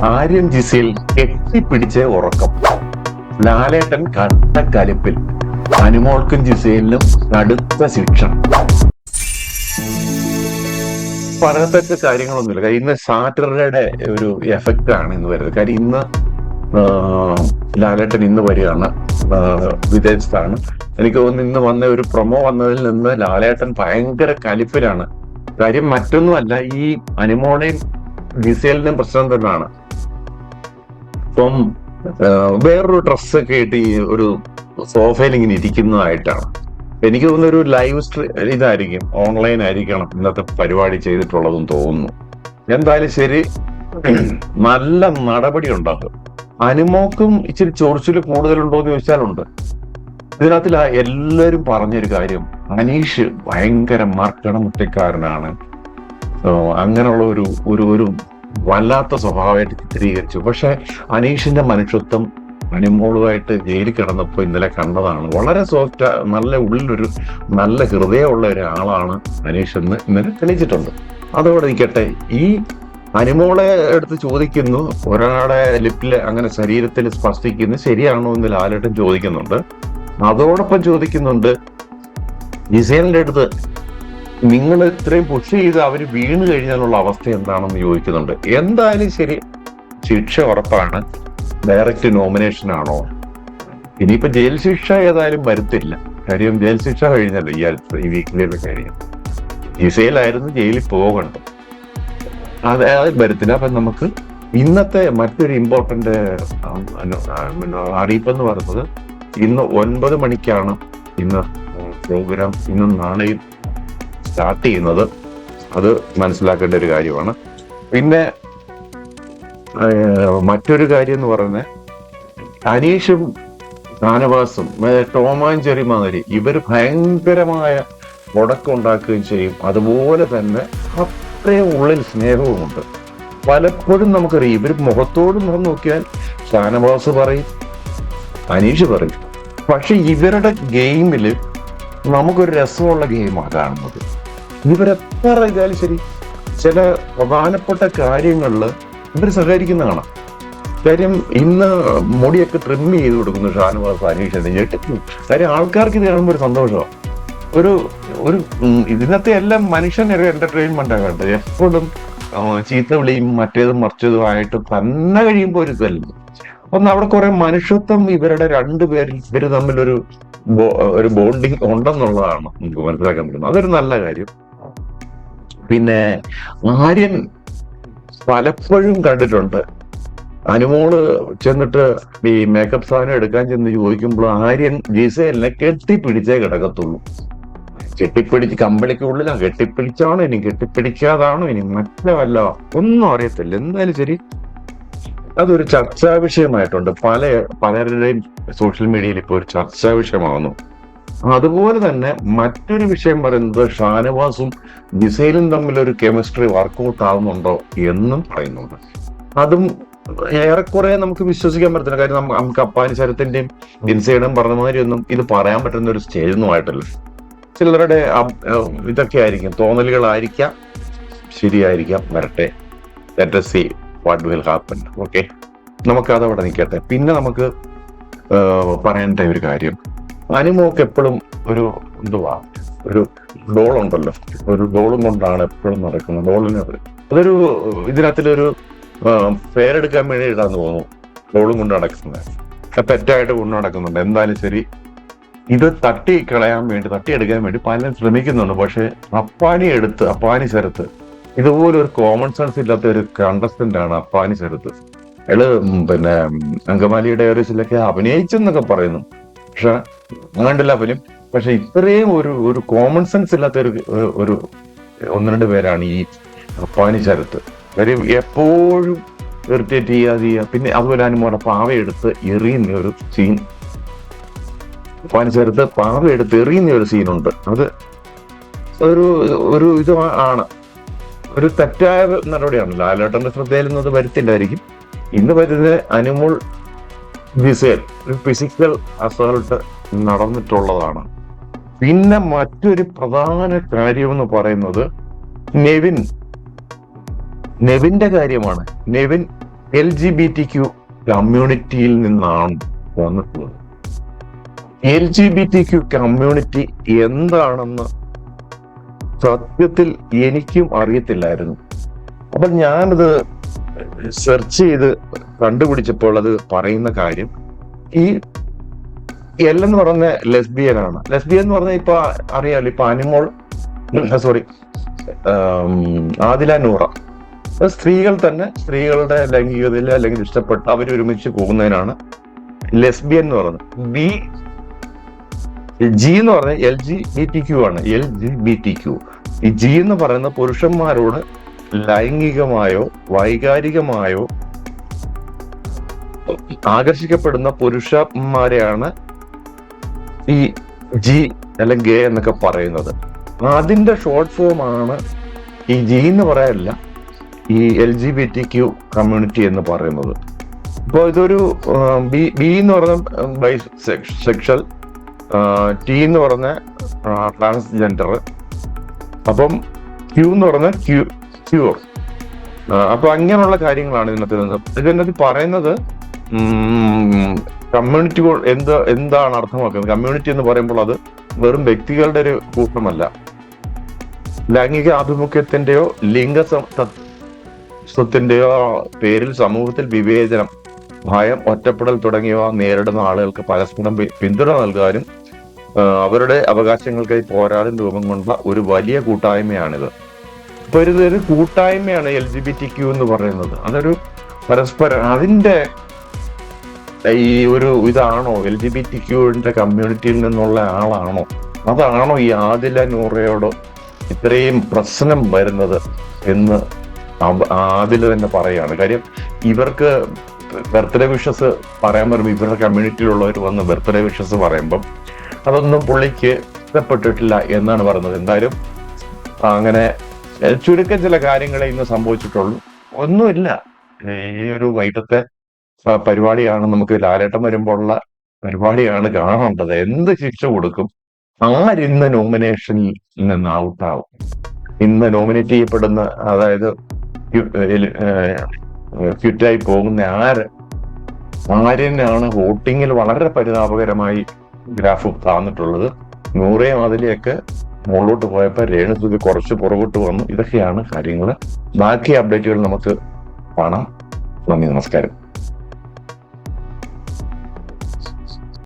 ആര്യൻ ജിസയിൽ കെട്ടിപ്പിടിച്ച ഉറക്കം. ലാലേട്ടൻ കട്ട കലിപ്പിൽ. അനുമോൾക്കും ജിസയിലിനും കടുത്ത ശിക്ഷ. പറയത്തക്ക കാര്യങ്ങളൊന്നുമില്ല. കാര്യം ഇന്ന് സാറ്റർഡേയുടെ ഒരു എഫക്റ്റ് ആണ് ഇന്ന് വരുന്നത്. കാര്യം ഇന്ന് ലാലേട്ടൻ ഇന്ന് വരികയാണ്, വിദേശത്താണ്. എനിക്ക് തോന്നുന്നു ഇന്ന് വന്ന ഒരു പ്രൊമോ വന്നതിൽ നിന്ന് ലാലേട്ടൻ ഭയങ്കര കലിപ്പിലാണ്. കാര്യം മറ്റൊന്നുമല്ല, ഈ അനുമോളെയും ജിസേലിന്റെയും പ്രശ്നം തന്നെയാണ്. ഇപ്പം വേറൊരു ഡ്രസ്സൊക്കെ ഇട്ട് ഈ ഒരു സോഫയിൽ ഇങ്ങനെ ഇരിക്കുന്നതായിട്ടാണ് എനിക്ക് തോന്നുന്ന. ഒരു ലൈവ് ഇതായിരിക്കും, ഓൺലൈൻ ആയിരിക്കണം ഇന്നത്തെ പരിപാടി ചെയ്തിട്ടുള്ളതെന്ന് തോന്നുന്നു. എന്തായാലും ശരി, നല്ല നടപടി ഉണ്ടാകും. അനുമോക്കും ഇച്ചിരി ചൊറിച്ചിൽ കൂടുതലുണ്ടോ എന്ന് ചോദിച്ചാലുണ്ട്. ഇതിനകത്തിൽ എല്ലാവരും പറഞ്ഞൊരു കാര്യം, അനീഷ് ഭയങ്കര മർക്കടമുറ്റക്കാരനാണ്, അങ്ങനെയുള്ള ഒരു വല്ലാത്ത സ്വഭാവമായിട്ട് ചിത്രീകരിച്ചു. പക്ഷെ അനീഷിന്റെ മനുഷ്യത്വം അനുമോളുമായിട്ട് ജയിലിൽ കിടന്നപ്പോൾ ഇന്നലെ കണ്ടതാണ്. വളരെ സോഫ്റ്റ്, നല്ല ഉള്ളിലൊരു നല്ല ഹൃദയമുള്ള ഒരാളാണ് അനീഷ് എന്ന് ഇന്നലെ തെളിയിച്ചിട്ടുണ്ട്. അതോടെ നിൽക്കട്ടെ, ഈ അനുമോളെ എടുത്ത് ചോദിക്കുന്നു, ഒരാളുടെ ലിപ്പില് അങ്ങനെ ശരീരത്തിൽ സ്പർശിക്കുന്നു, ശരിയാണോ എന്ന് ലാലേട്ടൻ ചോദിക്കുന്നുണ്ട്. അതോടൊപ്പം ചോദിക്കുന്നുണ്ട് ജിസേലിന്റെ അടുത്ത്, നിങ്ങൾ ഇത്രയും പുഷ് ചെയ്ത് അവര് വീണ് കഴിഞ്ഞാലുള്ള അവസ്ഥ എന്താണെന്ന് ചോദിക്കുന്നുണ്ട്. എന്തായാലും ശരി, ശിക്ഷ ഉറപ്പാണ്. ഡയറക്റ്റ് നോമിനേഷൻ ആണോ? ഇനിയിപ്പോ ജയിൽ ശിക്ഷ ഏതായാലും വരുത്തില്ല. കാര്യം ജയിൽ ശിക്ഷ കഴിഞ്ഞല്ലോ ഈ വീക്കിലുള്ള കാര്യം. ജിസേലായിരുന്നു ജയിലിൽ പോകേണ്ടത്, അത് വരുത്തില്ല. അപ്പൊ നമുക്ക് ഇന്നത്തെ മറ്റൊരു ഇമ്പോർട്ടന്റ് അറിയിപ്പെന്ന് പറയുന്നത്, ഇന്ന് 9 മണിക്കാണ് ഇന്ന് പ്രോഗ്രാം, ഇന്നും നാളെയും സ്റ്റാർട്ട് ചെയ്യുന്നത്. അത് മനസ്സിലാക്കേണ്ട ഒരു കാര്യമാണ്. പിന്നെ മറ്റൊരു കാര്യം എന്ന് പറയുന്നത്, അനീഷും ഷാനവാസും ടോം ആൻഡ് ജെറി മാതിരി ഇവർ ഭയങ്കരമായ മുടക്കം ഉണ്ടാക്കുകയും ചെയ്യും. അതുപോലെ തന്നെ അത്രയും ഉള്ളിൽ സ്നേഹവുമുണ്ട്. പലപ്പോഴും നമുക്കറിയാം, ഇവർ മുഖത്തോട് മുഖം നോക്കിയാൽ ഷാനവാസ് പറയും, അനീഷ് പറയും. പക്ഷെ ഇവരുടെ ഗെയിമിൽ നമുക്കൊരു രസമുള്ള ഗെയിമാണ് കാണുന്നത്. ഇവരെത്ര ഇതായാലും ശരി, ചില പ്രധാനപ്പെട്ട കാര്യങ്ങളിൽ ഇവർ സഹകരിക്കുന്ന കാണാം. കാര്യം ഇന്ന് മുടിയൊക്കെ ട്രിം ചെയ്ത് കൊടുക്കുന്നു ഷാനവാസ് അനീഷിനെ ഞെട്ടിക്കും. കാര്യം ആൾക്കാർക്ക് ഇത് കാണുമ്പോൾ ഒരു സന്തോഷമാണ്. ഒരു ഇതിനകത്തെ എല്ലാം മനുഷ്യനൊരു എന്റർടൈൻമെന്റ് ആകട്ടെ. എപ്പോഴും ചീത്ത വിളിയും മറ്റേതും മറിച്ചതുമായിട്ട് തന്നെ കഴിയുമ്പോൾ ഒരു ഇതല്ല. ഒന്ന് അവിടെ കുറെ മനുഷ്യത്വം ഇവരുടെ രണ്ടുപേരിൽ ഇവര് തമ്മിലൊരു ബോണ്ടിങ് ഉണ്ടെന്നുള്ളതാണ് നമുക്ക് മനസ്സിലാക്കാൻ പറ്റുന്നത്. അതൊരു നല്ല കാര്യം. പിന്നെ ആര്യൻ പലപ്പോഴും കണ്ടിട്ടുണ്ട്, അനുമോള് ചെന്നിട്ട് ഈ മേക്കപ്പ് സാധനം എടുക്കാൻ ചെന്ന് ചോദിക്കുമ്പോൾ ആര്യൻ ജിസേലിനെ കെട്ടിപ്പിടിച്ചേ കിടക്കത്തുള്ളൂ. കെട്ടിപ്പിടിച്ച് കമ്പളിക്കുള്ളിലാണ്, കെട്ടിപ്പിടിച്ചാണോ ഇനി കെട്ടിപ്പിടിക്കാതാണോ ഇനി മറ്റേ വല്ല ഒന്നും അറിയത്തില്ല. എന്തായാലും ശരി, അതൊരു ചർച്ചാ വിഷയമായിട്ടുണ്ട്. പലരുടെയും സോഷ്യൽ മീഡിയയിൽ ഇപ്പോൾ ഒരു ചർച്ചാ വിഷയമാകുന്നു. അതുപോലെ തന്നെ മറ്റൊരു വിഷയം പറയുന്നത്, ഷാനവാസും ജിസേലും തമ്മിലൊരു കെമിസ്ട്രി വർക്കൗട്ട് ആവുന്നുണ്ടോ എന്നും പറയുന്നുണ്ട്. അതും ഏറെക്കുറെ നമുക്ക് വിശ്വസിക്കാൻ പറ്റുന്ന കാര്യം. നമുക്ക് അപ്പാനി ശരത്തിന്റെയും ജിൻസയുടെയും പറഞ്ഞ മാതിരി ഒന്നും ഇത് പറയാൻ പറ്റുന്ന ഒരു സ്റ്റേജൊന്നും ആയിട്ടില്ല. ചിലരുടെ ഇതൊക്കെ ആയിരിക്കും, തോന്നലുകളായിരിക്കാം, ശരിയായിരിക്കാം, വരട്ടെ. Let us see what will happen. Okay, നമുക്കതവിടെ നിൽക്കട്ടെ. പിന്നെ നമുക്ക് പറയേണ്ട ഒരു കാര്യം, അനുമോക്ക് എപ്പോഴും ഒരു ഒരു ഡോളുണ്ടല്ലോ, ഒരു ഡോളും കൊണ്ടാണ് എപ്പോഴും നടക്കുന്നത്. ഡോളിന് അതൊരു ഇതിനകത്തിലൊരു പേരെടുക്കാൻ വേണ്ടി ഇടാന്ന് തോന്നുന്നു. ഡോളും കൊണ്ട് നടക്കുന്നത്, പെറ്റായിട്ട് കൊണ്ട് നടക്കുന്നുണ്ട്. എന്തായാലും ശരി, ഇത് തട്ടിയെടുക്കാൻ വേണ്ടി പലരും ശ്രമിക്കുന്നുണ്ട്. പക്ഷെ അപ്പാനി ശരത്ത് ഇതുപോലെ ഒരു കോമൺ സെൻസ് ഇല്ലാത്ത ഒരു കണ്ടസ്റ്റന്റ് ആണ് അപ്പാനി ശരത്ത്. അയാള് പിന്നെ അങ്കമാലിയുടെ ഒരു ചിലൊക്കെ അഭിനയിച്ചെന്നൊക്കെ പറയുന്നു, പക്ഷെ അങ്ങണ്ടില്ല ഫിലിം. പക്ഷെ ഇത്രയും ഒരു കോമൺ സെൻസ് ഇല്ലാത്ത ഒരു 1-2 പേരാണ് ഈ അപ്പാനി ശരത്ത്. കാര്യം എപ്പോഴും ഇറിറ്റേറ്റ് ചെയ്യുക. പിന്നെ അതുപോലെ അനുമോടെ പാവയെടുത്ത് എറിയുന്ന ഒരു സീൻ, അപ്പാനി ശരത്ത് പാവയെടുത്ത് എറിയുന്ന ഒരു സീനുണ്ട്. അത് ഒരു ഇത് ആണ്, ഒരു തെറ്റായ നടപടിയാണ്. ലാലേട്ടന്റെ ശ്രദ്ധയിലൊന്നും അത് വരുത്തില്ലായിരിക്കും. ഇന്ന് വരുന്നത് അനുമോൾ ജിസേൽ ഒരു ഫിസിക്കൽ അസോൾട്ട് നടന്നിട്ടുള്ളതാണ്. പിന്നെ മറ്റൊരു പ്രധാന കാര്യമെന്ന് പറയുന്നത് നെവിന്റെ കാര്യമാണ്. നെവിൻ LGBTQ കമ്മ്യൂണിറ്റിയിൽ നിന്നാണ് വന്നിട്ടുള്ളത്. LGBTQ കമ്മ്യൂണിറ്റി എന്താണെന്ന് സത്യത്തിൽ എനിക്കും അറിയത്തില്ലായിരുന്നു. അപ്പൊ ഞാനത് സെർച്ച് ചെയ്ത് കണ്ടുപിടിച്ചപ്പോൾ അത് പറയുന്ന കാര്യം, ഈ എൽ എന്ന് പറഞ്ഞ ലെസ്ബിയൻ ആണ്. ലെസ്ബിയൻ എന്ന് പറഞ്ഞാൽ ഇപ്പൊ അറിയാലോ, ഇപ്പൊ അനിമോൾ സോറി ആദില നൂറ, സ്ത്രീകൾ തന്നെ സ്ത്രീകളുടെ ലൈംഗികതയിൽ അല്ലെങ്കിൽ ഇഷ്ടപ്പെട്ട് അവർ ഒരുമിച്ച് പോകുന്നതിനാണ് ലെസ്ബിയൻ എന്ന് പറയുന്നത്. ജി എന്ന് പറഞ്ഞാൽ LGBTQ ആണ്. LGBTQ ഈ ജി എന്ന് പറയുന്ന പുരുഷന്മാരോട് ലൈംഗികമായോ വൈകാരികമായോ ആകർഷിക്കപ്പെടുന്ന പുരുഷന്മാരെയാണ് ഈ ജി അല്ലെങ്കിൽ ഗേ എന്നൊക്കെ പറയുന്നത്. അതിന്റെ ഷോർട്ട് ഫോം ആണ് ഈ ജി എന്ന് പറയാനില്ല, ഈ LGBTQ കമ്മ്യൂണിറ്റി എന്ന് പറയുന്നത്. ഇപ്പോൾ ഇതൊരു ബി എന്ന് പറഞ്ഞ ബൈ സെക്ഷൽ, ടി എന്ന് പറഞ്ഞ ട്രാൻസ്ജെൻഡർ, അപ്പം ക്യൂ എന്ന് പറഞ്ഞ ക്യൂർ. അപ്പൊ അങ്ങനെയുള്ള കാര്യങ്ങളാണ് ഇതിനകത്ത് പറയുന്നത്. കമ്മ്യൂണിറ്റി എന്താണ് അർത്ഥമാക്കുന്നത്? കമ്മ്യൂണിറ്റി എന്ന് പറയുമ്പോൾ അത് വെറും വ്യക്തികളുടെ ഒരു കൂട്ടമല്ല. ലൈംഗിക ആഭിമുഖ്യത്തിന്റെയോ ലിംഗസമത്വത്തിന്റെയോ പേരിൽ സമൂഹത്തിൽ വിവേചനം, ഭയം, ഒറ്റപ്പെടൽ തുടങ്ങിയവ നേരിടുന്ന ആളുകൾക്ക് പരസ്പരം പിന്തുണ നൽകാനും അവരുടെ അവകാശങ്ങൾക്കായി പോരാടും രൂപം കൊണ്ട ഒരു വലിയ കൂട്ടായ്മയാണിത്. അപ്പൊ ഇതൊരു കൂട്ടായ്മയാണ് LGBTQ എന്ന് പറയുന്നത്. അതൊരു പരസ്പരം അതിന്റെ ഈ ഒരു ഇതാണോ LGBTQന്റെ കമ്മ്യൂണിറ്റിയിൽ നിന്നുള്ള ആളാണോ, അതാണോ ഈ ആദില നൂറയോട് ഇത്രയും പ്രശ്നം വരുന്നത് എന്ന് ആദില തന്നെ പറയാണ്. കാര്യം ഇവർക്ക് ബർത്ത്ഡേ വിഷസ് പറയാൻ പറയുമ്പോൾ ഇവരുടെ കമ്മ്യൂണിറ്റിയിലുള്ളവർ വന്ന് ബർത്ത്ഡേ വിഷസ് പറയുമ്പം അതൊന്നും പുള്ളിക്ക് ഇഷ്ടപ്പെട്ടിട്ടില്ല എന്നാണ് പറയുന്നത്. എന്തായാലും അങ്ങനെ ചുരുക്കം ചില കാര്യങ്ങളെ ഇന്ന് സംഭവിച്ചിട്ടുള്ളൂ. ഒന്നുമില്ല, ഈ ഒരു വൈകിട്ടത്തെ പരിപാടിയാണ്, നമുക്ക് ലാലേട്ടം വരുമ്പോഴുള്ള പരിപാടിയാണ് കാണേണ്ടത്. എന്ത് ശിക്ഷ കൊടുക്കും? ആരിന്ന് നോമിനേഷനിൽ നിന്ന് ഔട്ടാവും? ഇന്ന് നോമിനേറ്റ് ചെയ്യപ്പെടുന്ന, അതായത് ക്വിറ്റായി പോകുന്ന ആര്യനാണ് വോട്ടിങ്ങിൽ വളരെ പരിതാപകരമായി ഗ്രാഫ് താന്നിട്ടുള്ളത്. നൂറേയും അതിലെയൊക്കെ മുകളിലോട്ട് പോയപ്പോൾ രേണുസുതി കുറച്ച് പുറകോട്ട് വന്നു. ഇതൊക്കെയാണ് കാര്യങ്ങൾ. ബാക്കി അപ്ഡേറ്റുകൾ നമുക്ക് കാണാം. നന്ദി, നമസ്കാരം.